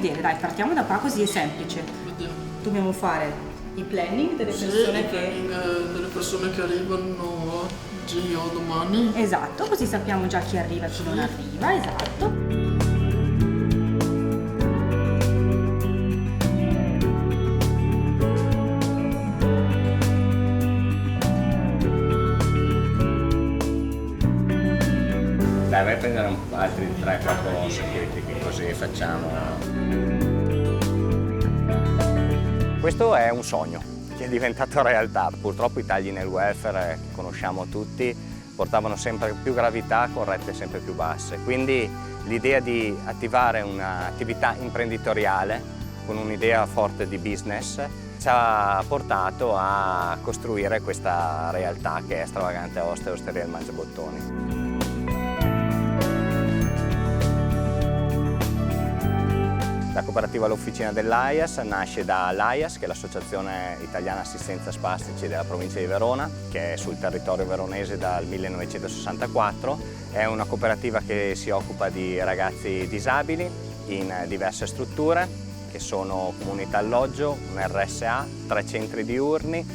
vedere, dai, partiamo da qua così è semplice. Vediamo. Dobbiamo fare i planning delle persone delle persone che arrivano oggi o domani. Esatto, così sappiamo già chi arriva e chi non arriva, esatto. Dai, vai a prendere altri 3-4 security che così facciamo. Questo è un sogno che è diventato realtà. Purtroppo i tagli nel welfare che conosciamo tutti portavano sempre più gravità con rette sempre più basse. Quindi l'idea di attivare un'attività imprenditoriale con un'idea forte di business ci ha portato a costruire questa realtà che è Stravagante Oste Osteria Il Mangiabottoni. La cooperativa L'Officina dell'AIAS nasce da l'AIAS, che è l'Associazione Italiana Assistenza Spastici della provincia di Verona, che è sul territorio veronese dal 1964. È una cooperativa che si occupa di ragazzi disabili in diverse strutture, che sono comunità alloggio, un RSA, 3 centri diurni,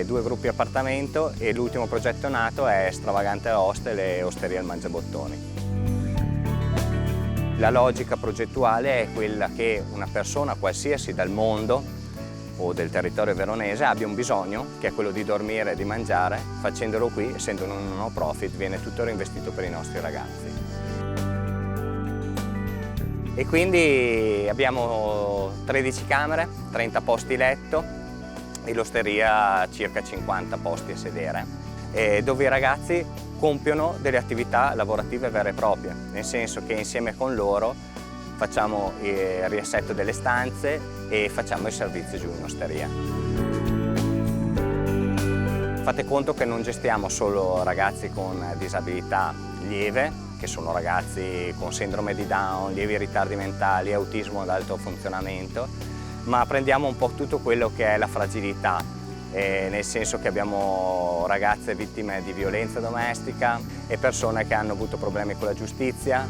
2 gruppi appartamento e l'ultimo progetto nato è Stravagante Hostel e Osteria Il Mangiabottoni. La logica progettuale è quella che una persona qualsiasi dal mondo o del territorio veronese abbia un bisogno, che è quello di dormire e di mangiare. Facendolo qui, essendo un no profit, viene tutto reinvestito per i nostri ragazzi. E quindi abbiamo 13 camere, 30 posti letto e l'osteria circa 50 posti a sedere, dove i ragazzi compiono delle attività lavorative vere e proprie, nel senso che insieme con loro facciamo il riassetto delle stanze e facciamo il servizio giù in osteria. Fate conto che non gestiamo solo ragazzi con disabilità lieve, che sono ragazzi con sindrome di Down, lievi ritardi mentali, autismo ad alto funzionamento, ma prendiamo un po' tutto quello che è la fragilità, nel senso che abbiamo ragazze vittime di violenza domestica e persone che hanno avuto problemi con la giustizia.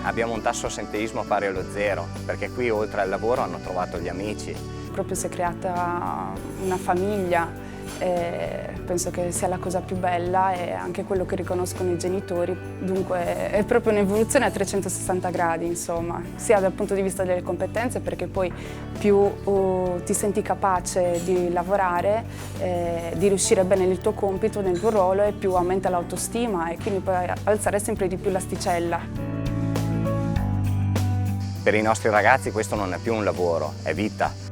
Abbiamo un tasso assenteismo pari allo 0, perché qui oltre al lavoro hanno trovato gli amici. Proprio si è creata una famiglia. Penso che sia la cosa più bella e anche quello che riconoscono i genitori, dunque è proprio un'evoluzione a 360 gradi, insomma, sia dal punto di vista delle competenze, perché poi più ti senti capace di lavorare, di riuscire bene nel tuo compito, nel tuo ruolo, e più aumenta l'autostima e quindi puoi alzare sempre di più l'asticella. Per i nostri ragazzi questo non è più un lavoro, è vita.